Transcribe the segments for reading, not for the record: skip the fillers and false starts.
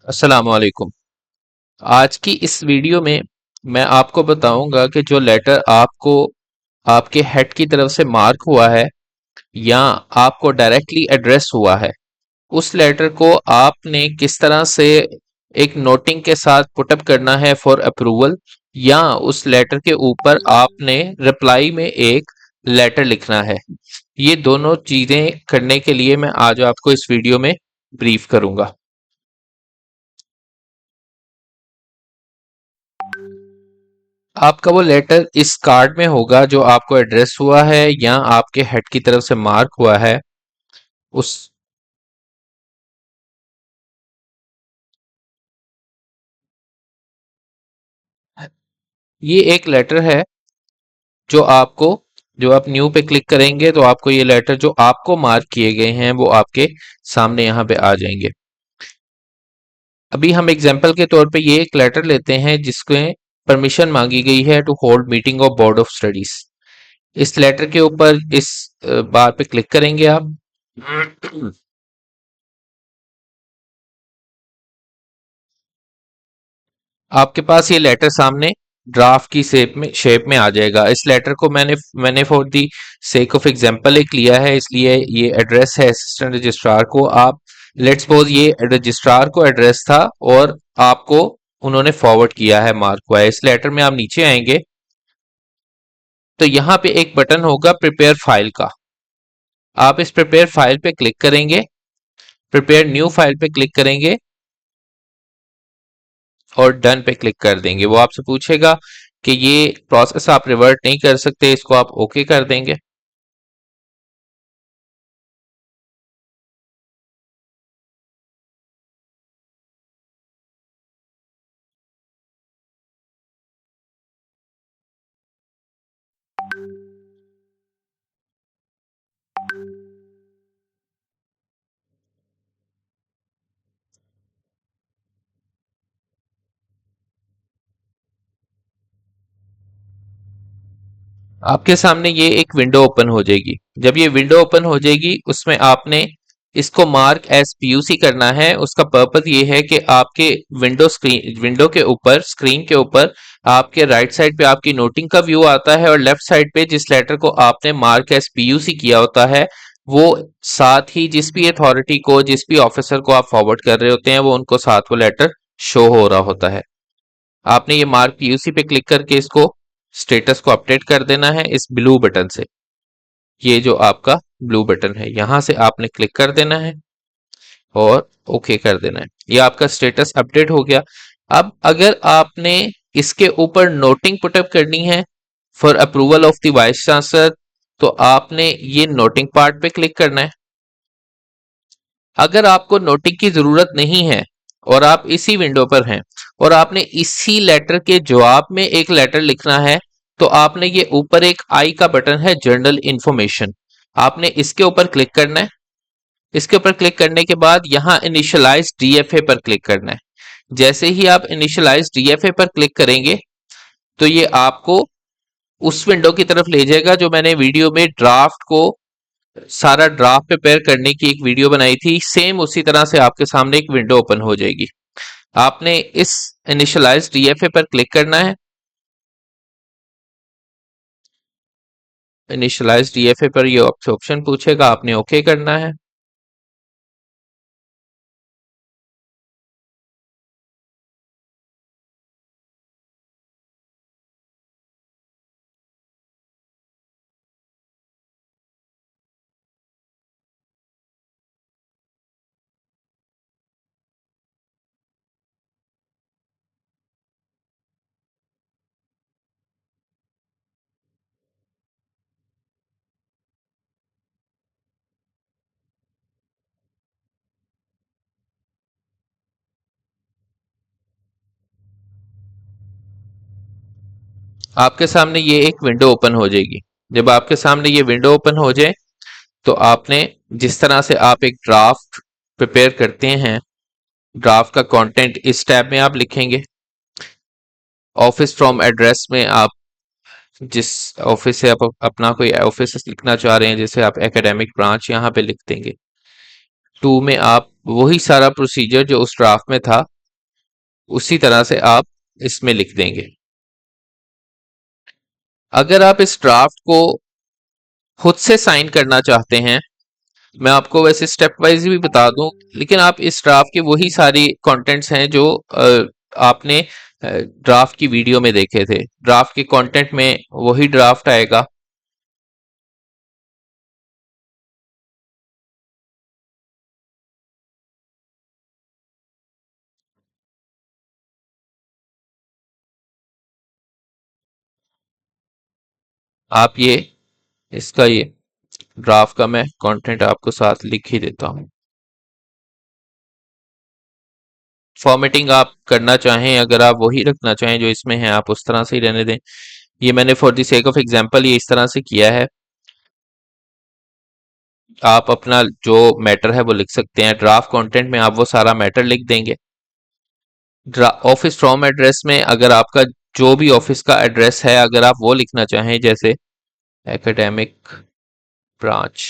अस्सलामु अलैकुम। आज की इस वीडियो में मैं आपको बताऊंगा कि जो लेटर आपको आपके हेड की तरफ से मार्क हुआ है या आपको डायरेक्टली एड्रेस हुआ है, उस लेटर को आपने किस तरह से एक नोटिंग के साथ पुटअप करना है फॉर अप्रूवल, या उस लेटर के ऊपर आपने रिप्लाई में एक लेटर लिखना है। ये दोनों चीजें करने के लिए मैं आज आपको इस वीडियो में ब्रीफ करूंगा। आपका वो लेटर इस कार्ड में होगा जो आपको एड्रेस हुआ है या आपके हेड की तरफ से मार्क हुआ है। उस ये एक लेटर है जो आपको, जो आप न्यू पे क्लिक करेंगे तो आपको ये लेटर जो आपको मार्क किए गए हैं वो आपके सामने यहाँ पे आ जाएंगे। अभी हम एग्जाम्पल के तौर पे ये एक लेटर लेते हैं जिसमें परमिशन मांगी गई है to hold meeting of board of studies. इस लेटर के ऊपर इस बार पे क्लिक करेंगे आप। आपके पास ये लेटर सामने ड्राफ्ट की शेप में आ जाएगा। इस लेटर को मैंने for the sake of example एक लिया है, इसलिए ये एड्रेस है असिस्टेंट रजिस्ट्रार को। आप लेट्स सपोज ये रजिस्ट्रार को एड्रेस था और आपको उन्होंने फॉरवर्ड किया है मार्क हुआ है। इस लेटर में आप नीचे आएंगे तो यहाँ पे एक बटन होगा प्रिपेयर फाइल का। आप इस प्रिपेयर फाइल पे क्लिक करेंगे, प्रिपेयर न्यू फाइल पे क्लिक करेंगे और डन पे क्लिक कर देंगे। वो आपसे पूछेगा कि ये प्रोसेस आप रिवर्ट नहीं कर सकते, इसको आप ओके कर देंगे। आपके सामने ये एक विंडो ओपन हो जाएगी। जब ये विंडो ओपन हो जाएगी उसमें आपने इसको मार्क एज पीयूसी करना है। उसका पर्पस ये है कि आपके विंडो के ऊपर, स्क्रीन के ऊपर आपके राइट साइड पे आपकी नोटिंग का व्यू आता है और लेफ्ट साइड पे जिस लेटर को आपने मार्क एज पीयूसी किया होता है वो साथ ही जिस भी अथॉरिटी को, जिस भी ऑफिसर को आप फॉरवर्ड कर रहे होते हैं, वो उनको साथ वो लेटर शो हो रहा होता है। आपने ये मार्क पीयूसी पे क्लिक करके इसको स्टेटस को अपडेट कर देना है इस ब्लू बटन से। ये जो आपका ब्लू बटन है यहां से आपने क्लिक कर देना है और ओके कर देना है। ये आपका स्टेटस अपडेट हो गया। अब अगर आपने इसके ऊपर नोटिंग पुटअप करनी है for approval of the vice chancellor तो आपने ये नोटिंग पार्ट पे क्लिक करना है। अगर आपको नोटिंग की जरूरत नहीं है और आप इसी विंडो पर हैं और आपने इसी लेटर के जवाब में एक लेटर लिखना है तो आपने ये ऊपर एक आई का बटन है जर्नल इंफॉर्मेशन, आपने इसके ऊपर क्लिक करना है। इसके ऊपर क्लिक करने के बाद यहां इनिशियलाइज डीएफए पर क्लिक करना है। जैसे ही आप इनिशियलाइज डीएफए पर क्लिक करेंगे तो ये आपको उस विंडो की तरफ ले जाएगा जो मैंने वीडियो में ड्राफ्ट को, सारा ड्राफ्ट प्रिपेयर करने की एक वीडियो बनाई थी। सेम उसी तरह से आपके सामने एक विंडो ओपन हो जाएगी। आपने इस इनिशियलाइज डीएफए पर क्लिक करना है। इनिशियलाइज डीएफए पर ये आपसे ऑप्शन पूछेगा, आपने ओके करना है। आपके सामने ये एक विंडो ओपन हो जाएगी। जब आपके सामने ये विंडो ओपन हो जाए तो आपने, जिस तरह से आप एक ड्राफ्ट प्रिपेयर करते हैं, ड्राफ्ट का कंटेंट इस टैब में आप लिखेंगे। ऑफिस फ्रॉम एड्रेस में आप जिस ऑफिस से आप अपना कोई ऑफिस लिखना चाह रहे हैं, जैसे आप एकेडमिक ब्रांच यहाँ पे लिख देंगे। टू में आप वही सारा प्रोसीजर जो उस ड्राफ्ट में था उसी तरह से आप इसमें लिख देंगे। अगर आप इस ड्राफ्ट को खुद से साइन करना चाहते हैं, मैं आपको वैसे स्टेप वाइज भी बता दूं, लेकिन आप इस ड्राफ्ट के वही सारी कंटेंट्स हैं जो आपने ड्राफ्ट की वीडियो में देखे थे। ड्राफ्ट के कंटेंट में वही ड्राफ्ट आएगा। आप ये इसका ये ड्राफ्ट का मैं कंटेंट आपको साथ लिख ही देता हूँ। फॉर्मेटिंग आप करना चाहें, अगर आप वही रखना चाहें जो इसमें है, आप उस तरह से ही रहने दें। ये मैंने for the sake of example ये इस तरह से किया है। आप अपना जो मैटर है वो लिख सकते हैं। ड्राफ्ट कंटेंट में आप वो सारा मैटर लिख देंगे। ऑफिस फ्रॉम एड्रेस में अगर आपका जो भी ऑफिस का एड्रेस है अगर आप वो लिखना चाहें, जैसे एकेडमिक ब्रांच,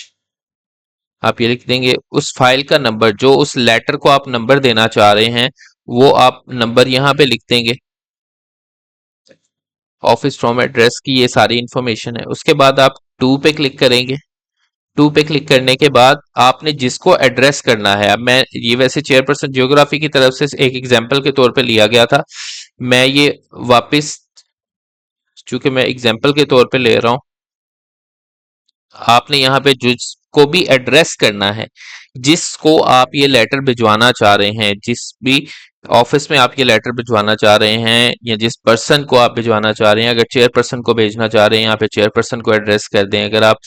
आप ये लिख देंगे। उस फाइल का नंबर, जो उस लेटर को आप नंबर देना चाह रहे हैं, वो आप नंबर यहाँ पे लिख देंगे। ऑफिस फ्रॉम एड्रेस की ये सारी इंफॉर्मेशन है। उसके बाद आप टू पे क्लिक करेंगे। टू पे क्लिक करने के बाद आपने जिसको एड्रेस करना है, अब मैं ये वैसे चेयरपर्सन जियोग्राफी की तरफ से एक एग्जाम्पल के तौर पे लिया गया था, मैं ये वापस चूंकि मैं एग्जाम्पल के तौर पे ले रहा हूं, आपने यहाँ पे जिसको भी एड्रेस करना है, जिसको आप ये लेटर भिजवाना चाह रहे हैं, जिस भी ऑफिस में आप ये लेटर भिजवाना चाह रहे हैं या जिस पर्सन को आप भिजवाना चाह रहे हैं, अगर चेयरपर्सन को भेजना चाह रहे हैं यहाँ पे चेयरपर्सन को एड्रेस कर दें। अगर आप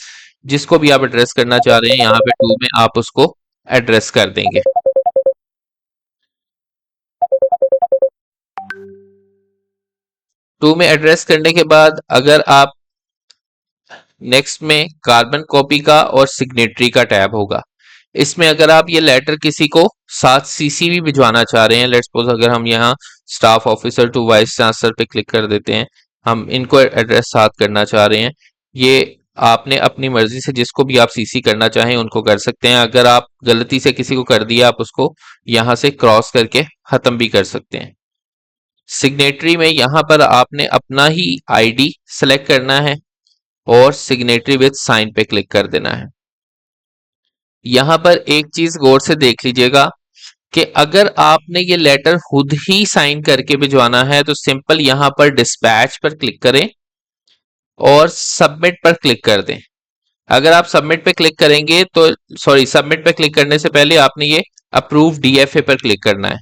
जिसको भी आप एड्रेस करना चाह रहे हैं यहाँ पे टू में आप उसको एड्रेस कर देंगे। टू में एड्रेस करने के बाद अगर आप नेक्स्ट में कार्बन कॉपी का और सिग्नेटरी का टैब होगा। इसमें अगर आप ये लेटर किसी को साथ सीसी भी भिजवाना चाह रहे हैं, लेट्स सपोज अगर हम यहाँ staff officer to vice chancellor पे क्लिक कर देते हैं, हम इनको एड्रेस साथ करना चाह रहे हैं, ये आपने अपनी मर्जी से जिसको भी आप सीसी करना चाहें उनको कर सकते हैं। अगर आप गलती से किसी को कर दिया, आप उसको यहाँ से क्रॉस करके खत्म भी कर सकते हैं। सिग्नेटरी में यहाँ पर आपने अपना ही आईडी सेलेक्ट करना है और सिग्नेटरी विद साइन पे क्लिक कर देना है। यहां पर एक चीज गौर से देख लीजिएगा कि अगर आपने ये लेटर खुद ही साइन करके भिजवाना है तो सिंपल यहां पर डिस्पैच पर क्लिक करें और सबमिट पर क्लिक कर दें। अगर आप सबमिट पे क्लिक करेंगे तो सॉरी, सबमिट पे क्लिक करने से पहले आपने ये अप्रूव डीएफए पर क्लिक करना है।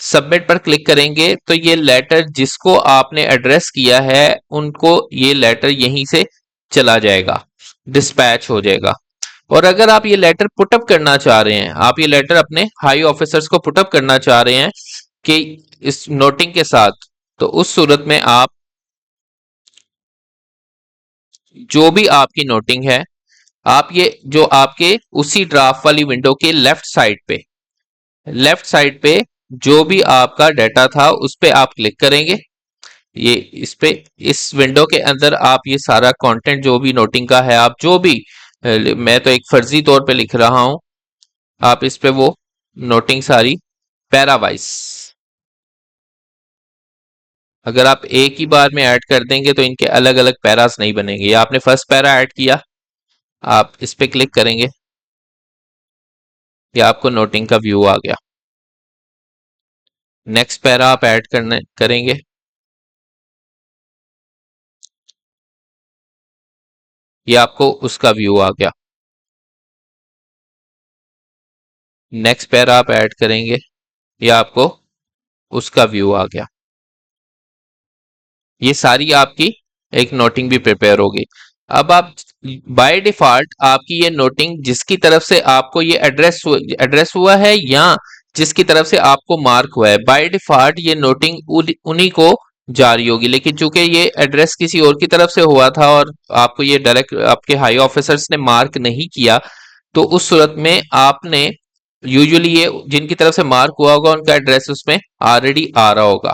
सबमिट पर क्लिक करेंगे तो ये लेटर जिसको आपने एड्रेस किया है उनको ये लेटर यहीं से चला जाएगा, डिस्पैच हो जाएगा। और अगर आप ये लेटर पुटअप करना चाह रहे हैं, आप ये लेटर अपने हाई ऑफिसर्स को पुटअप करना चाह रहे हैं कि इस नोटिंग के साथ, तो उस सूरत में आप जो भी आपकी नोटिंग है, आप ये जो आपके उसी ड्राफ्ट वाली विंडो के लेफ्ट साइड पे जो भी आपका डाटा था उस पे आप क्लिक करेंगे। ये इस पे इस विंडो के अंदर आप ये सारा कंटेंट जो भी नोटिंग का है, आप जो भी मैं तो एक फर्जी तौर पे लिख रहा हूं, आप इस पे वो नोटिंग सारी पैरावाइज, अगर आप एक ही बार में ऐड कर देंगे तो इनके अलग अलग पैरास नहीं बनेंगे। ये आपने फर्स्ट पैरा ऐड किया, आप इस पे क्लिक करेंगे, ये आपको नोटिंग का व्यू आ गया। नेक्स्ट पैरा आप ऐड करने करेंगे, ये आपको उसका व्यू आ गया। नेक्स्ट पैरा आप ऐड करेंगे, ये आपको उसका व्यू आ गया। ये सारी आपकी एक नोटिंग भी प्रिपेयर होगी। अब आप बाय डिफॉल्ट आपकी ये नोटिंग जिसकी तरफ से आपको ये एड्रेस हुआ है या जिसकी तरफ से आपको मार्क हुआ है, बाय डिफॉल्ट ये नोटिंग उन्हीं को जारी होगी। लेकिन चूंकि ये एड्रेस किसी और की तरफ से हुआ था और आपको ये डायरेक्ट आपके हाई ऑफिसर्स ने मार्क नहीं किया, तो उस सूरत में आपने यूजुअली ये जिनकी तरफ से मार्क हुआ होगा उनका एड्रेस उसमें ऑलरेडी आ रहा होगा।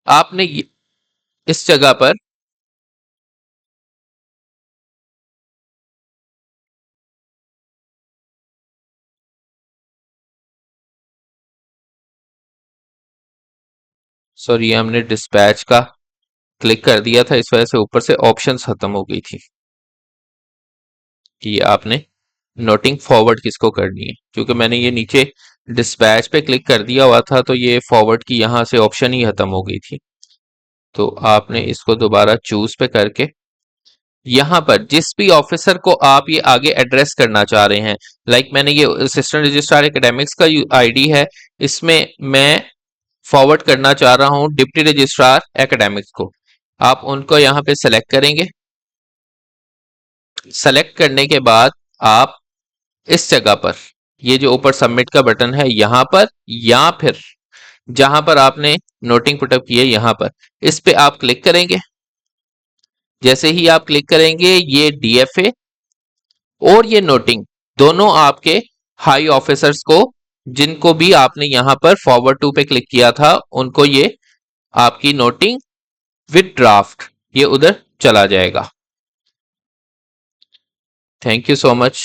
आपने इस जगह पर सॉरी, ये हमने डिस्पैच का क्लिक कर दिया था, इस वजह से ऊपर से ऑप्शंस खत्म हो गई थी कि आपने नोटिंग फॉरवर्ड किसको करनी है, क्योंकि मैंने ये नीचे डिस्पैच पे क्लिक कर दिया हुआ था तो ये फॉरवर्ड की यहाँ से ऑप्शन ही खत्म हो गई थी। तो आपने इसको दोबारा चूज पे करके यहाँ पर जिस भी ऑफिसर को आप ये आगे एड्रेस करना चाह रहे हैं, लाइक मैंने ये असिस्टेंट रजिस्ट्रार एकेडमिक्स का आईडी है, इसमें मैं फॉरवर्ड करना चाह रहा हूं डिप्टी रजिस्ट्रार एकेडमिक्स को। आप उनको यहाँ पे सेलेक्ट करेंगे। सेलेक्ट करने के बाद आप इस जगह पर ये जो ऊपर सबमिट का बटन है यहाँ पर, या फिर जहां पर आपने नोटिंग पुटअप की है यहाँ पर, इस पे आप क्लिक करेंगे। जैसे ही आप क्लिक करेंगे ये डीएफए और ये नोटिंग दोनों आपके हाई ऑफिसर्स को, जिनको भी आपने यहां पर फॉरवर्ड टू पे क्लिक किया था, उनको ये आपकी नोटिंग विद ड्राफ्ट ये उधर चला जाएगा। Thank you so much.